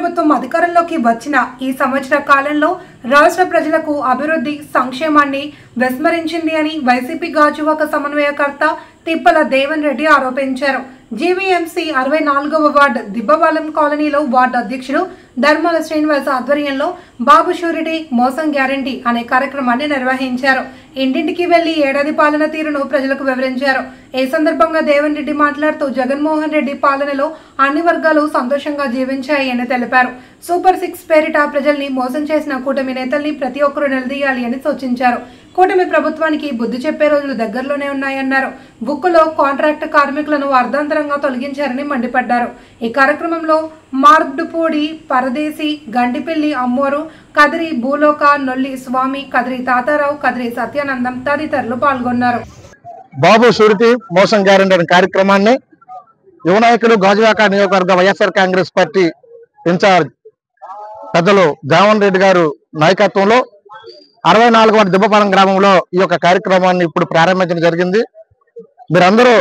ప్రభుత్వం అధికారంలోకి వచ్చిన ఈ సంవత్సర కాలంలో రాష్ట్ర ప్రజలకు అభివృద్ధి సంక్షేమాన్ని విస్మరించింది అని వైసీపీ గాజువాక సమన్వయకర్త తిప్పల దేవన్ రెడ్డి ఆరోపించారు. జీవీఎంసీ 64వ వార్డు దిబ్బపాలెం కాలనీలో వార్డు అధ్యక్షుడు ధర్మాల శ్రీనివాస్ ఆధ్వర్యంలో బాబు షూరిటీ మోసం గ్యారంటీ అనే కార్యక్రమాన్ని నిర్వహించారు. ఇంటింటికి వెళ్లి ఏడాది పాలన తీరును ప్రజలకు వివరించారు. ఈ సందర్భంగా దేవన్ రెడ్డి మాట్లాడుతూ జగన్మోహన్ రెడ్డి పాలనలో అన్ని వర్గాలు సంతోషంగా జీవించాయని తెలిపారు. సూపర్ 6 పేరిట ప్రజల్ని మోసం చేసిన కూటమి నేతల్ని ప్రతి ఒక్కరూ నిలదీయాలి అని సూచించారు. కూటమి ప్రభుత్వానికి బుద్ధి చెప్పే రోజులు దగ్గరలోనే ఉన్నాయన్నారు. బుక్కులో కాంట్రాక్ట్ కార్మికులను అర్ధాంతరంగా తొలగించారని మండిపడ్డారు. ఈ కార్యక్రమంలో మార్డుపూడి పరదేశి, గండిపల్లి అమ్మోరు, కదిరి భూలోక, నొల్లి స్వామి, కదిరి తాతారావు, కదిరి సత్యానందం తదితరులు పాల్గొన్నారు. బాబు షూరిటీ మోసం గ్యారంటీ అనే కార్యక్రమాన్ని యువ నాయకులు గాజువాక నియోజకవర్గ వైఎస్ఆర్ కాంగ్రెస్ పార్టీ ఇన్ఛార్జ్ పెద్దలు దేవన్ రెడ్డి గారు నాయకత్వంలో 64వ దిబ్బపాలెం గ్రామంలో ఈ యొక్క కార్యక్రమాన్ని ఇప్పుడు ప్రారంభించడం జరిగింది. మీరందరూ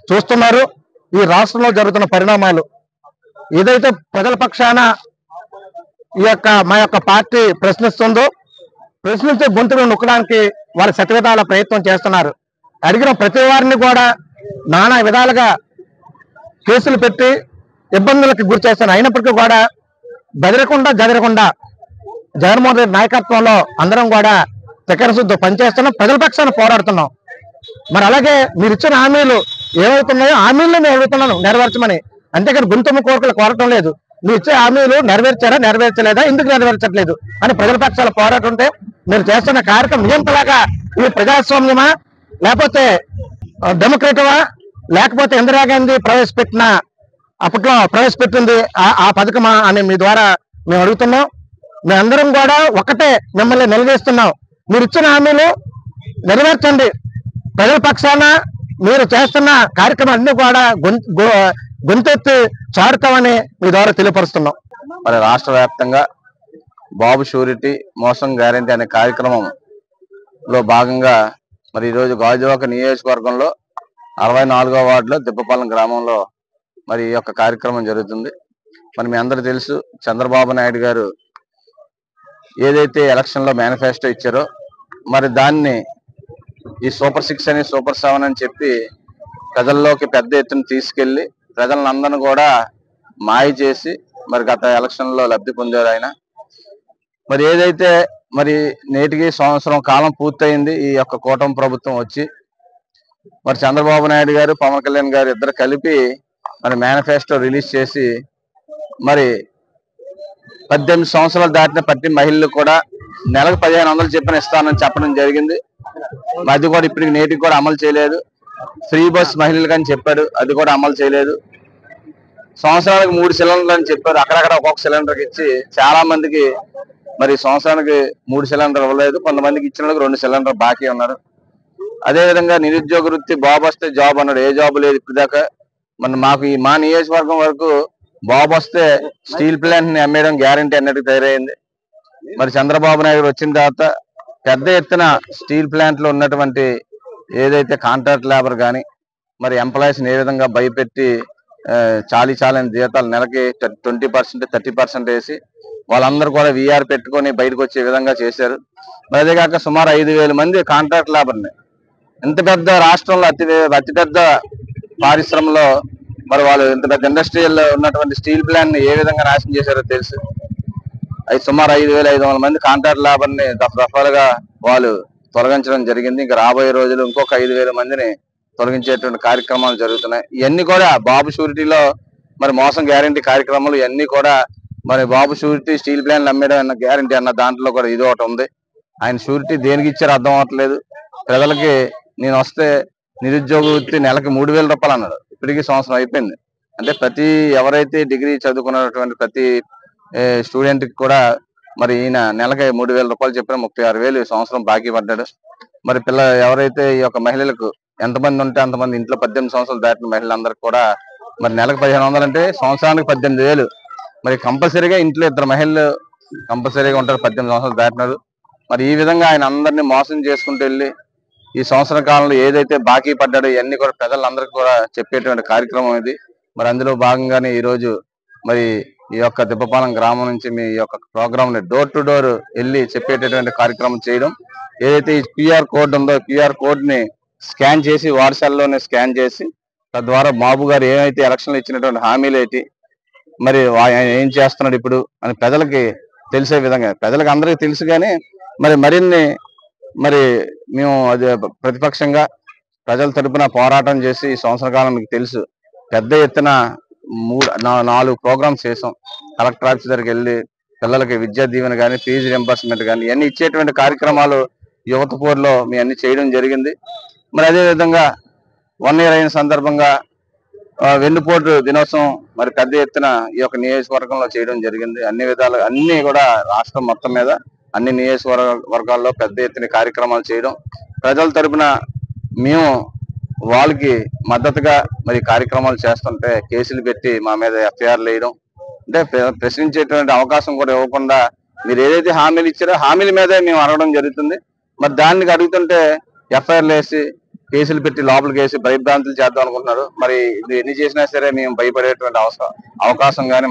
చూస్తున్నారు ఈ రాష్ట్రంలో జరుగుతున్న పరిణామాలు. ఏదైతే ప్రజల పక్షాన మా యొక్క పార్టీ ప్రశ్నించే గొంతును నొక్కడానికి వారి శతవిధాల ప్రయత్నం చేస్తున్నారు. అడిగిన ప్రతి వారిని కూడా నానా విధాలుగా కేసులు పెట్టి ఇబ్బందులకు గురి చేస్తున్నారు. అయినప్పటికీ కూడా జదరకుండా జగన్మోహన్ రెడ్డి నాయకత్వంలో అందరం కూడా చక్కెరశుద్ధి పనిచేస్తున్నాం, ప్రజల పక్షాన పోరాడుతున్నాం. మరి అలాగే మీరు ఇచ్చిన హామీలు ఏమవుతున్నాయో హామీలను నేను అడుగుతున్నాను నెరవేర్చమని, అంతేకాని గుంతమ్మ కోరికలు కోరటం లేదు. మీరు ఇచ్చే హామీలు నెరవేర్చలేదా, ఎందుకు నెరవేర్చట్లేదు అని ప్రజల పక్షాల పోరాటం ఉంటే మీరు చేస్తున్న కార్యక్రమం నియంతలాగా ఇది ప్రజాస్వామ్యమా, లేకపోతే డెమోక్రటమా, లేకపోతే ఇందిరాగాంధీ అప్పట్లో ప్రవేశపెట్టింది ఆ పథకమా అని మీ ద్వారా మేము అడుగుతున్నాం. మేమందరం కూడా ఒకటే మిమ్మల్ని నిలదీస్తున్నాం. మీరు ఇచ్చిన హామీలు నెరవేర్చండి. ప్రజల పక్షాన మీరు చేస్తున్న కార్యక్రమాలన్నీ కూడా గొంతెత్తి చాడుతామని మీ ద్వారా తెలియపరుస్తున్నాం. మరి రాష్ట్ర వ్యాప్తంగా బాబు షూరిటీ మోసం గ్యారంటీ అనే కార్యక్రమంలో భాగంగా మరి ఈరోజు గాజువాక నియోజకవర్గంలో 64వ వార్డులో దిబ్బపాలెం గ్రామంలో మరి ఈ యొక్క కార్యక్రమం జరుగుతుంది. మరి మీ అందరూ తెలుసు, చంద్రబాబు నాయుడు గారు ఏదైతే ఎలక్షన్ లో మేనిఫెస్టో ఇచ్చారో మరి దాన్ని ఈ సూపర్ 6 అని సూపర్ 7 అని చెప్పి ప్రజల్లోకి పెద్ద ఎత్తున తీసుకెళ్లి ప్రజలందరినీ కూడా మాయ చేసి మరి గత ఎలక్షన్ లో లబ్ధి పొందారు ఆయన. మరి ఏదైతే మరి నేటికి సంవత్సరం కాలం పూర్తయింది ఈ యొక్క కూటమి ప్రభుత్వం వచ్చి. మరి చంద్రబాబు నాయుడు గారు, పవన్ కళ్యాణ్ గారు ఇద్దరు కలిపి మరి మేనిఫెస్టో రిలీజ్ చేసి మరి 18 సంవత్సరాలు దాటిన ప్రతి మహిళలు కూడా నెలకు 1500 చెప్పిన ఇస్తానని చెప్పడం జరిగింది. అది కూడా ఇప్పటికి నేటికి కూడా అమలు చేయలేదు. ఫ్రీ బస్ మహిళలకు అని చెప్పాడు, అది కూడా అమలు చేయలేదు. సంవత్సరానికి 3 సిలిండర్లు అని చెప్పారు, అక్కడక్కడ ఒక్కొక్క సిలిండర్కి ఇచ్చి చాలా మందికి మరి సంవత్సరానికి 3 సిలిండర్ ఇవ్వలేదు. కొంతమందికి ఇచ్చిన 2 సిలిండర్ బాకీ ఉన్నారు. అదేవిధంగా నిరుద్యోగ వృత్తి బాబు వస్తే జాబ్ అన్నాడు, ఏ జాబ్ లేదు ఇప్పటిదాకా. మరి మా నియోజకవర్గం వరకు బాబు వస్తే స్టీల్ ప్లాంట్ ని అమ్మేయడం గ్యారంటీ అన్నట్టు తయారైంది. మరి చంద్రబాబు నాయుడు వచ్చిన తర్వాత పెద్ద ఎత్తున స్టీల్ ప్లాంట్ లో ఉన్నటువంటి ఏదైతే కాంట్రాక్ట్ లేబర్ కానీ మరి ఎంప్లాయీస్ ఏ విధంగా భయపెట్టి చాలని జీతాలు నెలకి 20% 30% వేసి వాళ్ళందరూ కూడా వీఆర్ పెట్టుకొని బయటకు వచ్చే విధంగా చేశారు. మరి అదే కాక సుమారు 5,000 మంది కాంట్రాక్ట్ లేబర్ని ఇంత పెద్ద రాష్ట్రంలో అతిపెద్ద పారిశ్రమలో మరి వాళ్ళు ఇంత పెద్ద ఇండస్ట్రియల్ ఉన్నటువంటి స్టీల్ ప్లాంట్ ని ఏ విధంగా నాశనం చేశారో తెలుసు. సుమారు 5,500 మంది కాంట్రాక్ట్ లేబర్ని దఫాలుగా వాళ్ళు తొలగించడం జరిగింది. ఇంకా రాబోయే రోజులు ఇంకొక 5,000 మందిని తొలగించేటువంటి కార్యక్రమాలు జరుగుతున్నాయి. ఇవన్నీ కూడా బాబు షూరిటీలో మరి మోసం గ్యారంటీ కార్యక్రమాలు ఇవన్నీ కూడా మరి బాబు షూరిటీ స్టీల్ ప్లాంట్లు అమ్మేయడం అన్న గ్యారంటీ అన్న దాంట్లో కూడా ఇది ఒకటి ఉంది. ఆయన షూరిటీ దేనికి ఇచ్చారో అర్థం అవట్లేదు. ప్రజలకి నేను వస్తే నిరుద్యోగ వృత్తి నెలకి 3,000 రూపాయలు అన్నాడు, ఇప్పటికీ సంవత్సరం అయిపోయింది. అంటే ఎవరైతే డిగ్రీ చదువుకున్నటువంటి ప్రతి స్టూడెంట్ కి కూడా మరి ఈయన నెలకి 3,000 రూపాయలు చెప్పిన 36,000 సంవత్సరం బాకీ పడ్డాడు. మరి ఎవరైతే ఈ యొక్క మహిళలకు ఎంతమంది ఉంటే అంతమంది ఇంట్లో 18 సంవత్సరాలు దాటిన మహిళలందరికీ కూడా మరి నెలకు 1,500 అంటే సంవత్సరానికి 18,000. మరి కంపల్సరీగా ఇంట్లో 2 మహిళలు కంపల్సరీగా ఉంటారు 18 సంవత్సరాలు దాటినారు. మరి ఈ విధంగా ఆయన అందరినీ మోసం చేసుకుంటూ వెళ్ళి ఈ సంవత్సర కాలంలో ఏదైతే బాకీ పడ్డాడో ఇవన్నీ కూడా ప్రజలందరికీ కూడా చెప్పేటువంటి కార్యక్రమం ఇది. మరి అందులో భాగంగానే ఈ రోజు మరి ఈ యొక్క దిబ్బపాలెం గ్రామం నుంచి మీ యొక్క ప్రోగ్రామ్ ని డోర్ టు డోర్ వెళ్ళి చెప్పేటటువంటి కార్యక్రమం చేయడం. ఏదైతే ఈ QR కోడ్ ఉందో QR కోడ్ ని స్కాన్ చేసి వాట్సాప్లోనే స్కాన్ చేసి తద్వారా బాబు గారు ఏమైతే ఎలక్షన్లు ఇచ్చినటువంటి హామీలు ఏంటి, మరి ఆయన ఏం చేస్తున్నాడు ఇప్పుడు అని ప్రజలకి తెలిసే విధంగా, ప్రజలకు అందరికీ తెలుసు కానీ మరిన్ని మేము అది ప్రతిపక్షంగా ప్రజల తరపున పోరాటం చేసి ఈ సంవత్సర కాలం మీకు తెలుసు పెద్ద ఎత్తున 4 ప్రోగ్రామ్స్ చేసాం. కలెక్టర్ ఆఫీస్ దగ్గరికి వెళ్ళి పిల్లలకి విద్యా దీవెన కానీ, ఫీజు రింబర్స్మెంట్ కానీ ఇవన్నీ ఇచ్చేటువంటి కార్యక్రమాలు యువత పోరులో మీ అన్ని చేయడం జరిగింది. అదే విధంగా 1 year అయిన సందర్భంగా వెన్నుపోటు దినోత్సవం పెద్ద ఎత్తున ఈ యొక్క నియోజకవర్గంలో చేయడం జరిగింది. అన్ని విధాలు అన్ని కూడా రాష్ట్రం మొత్తం మీద అన్ని నియోజకవర్గాల్లో పెద్ద ఎత్తున కార్యక్రమాలు చేయడం, ప్రజల తరపున మేము వాళ్ళకి మద్దతుగా కార్యక్రమాలు చేస్తుంటే కేసులు పెట్టి మా మీద FIRలు వేయడం, అంటే ప్రశ్నించేటువంటి అవకాశం కూడా ఇవ్వకుండా మీరు ఏదైతే హామీలు ఇచ్చారో హామీల మీదే మేము అడగడం జరుగుతుంది. దానికి అడుగుతుంటే FIRలు వేసి కేసులు పెట్టి లోపలికి వేసి భయభ్రాంతులు చేద్దాం అనుకుంటున్నారు. ఇది ఎన్ని చేసినా సరే మేము భయపడేటువంటి అవకాశం కానీ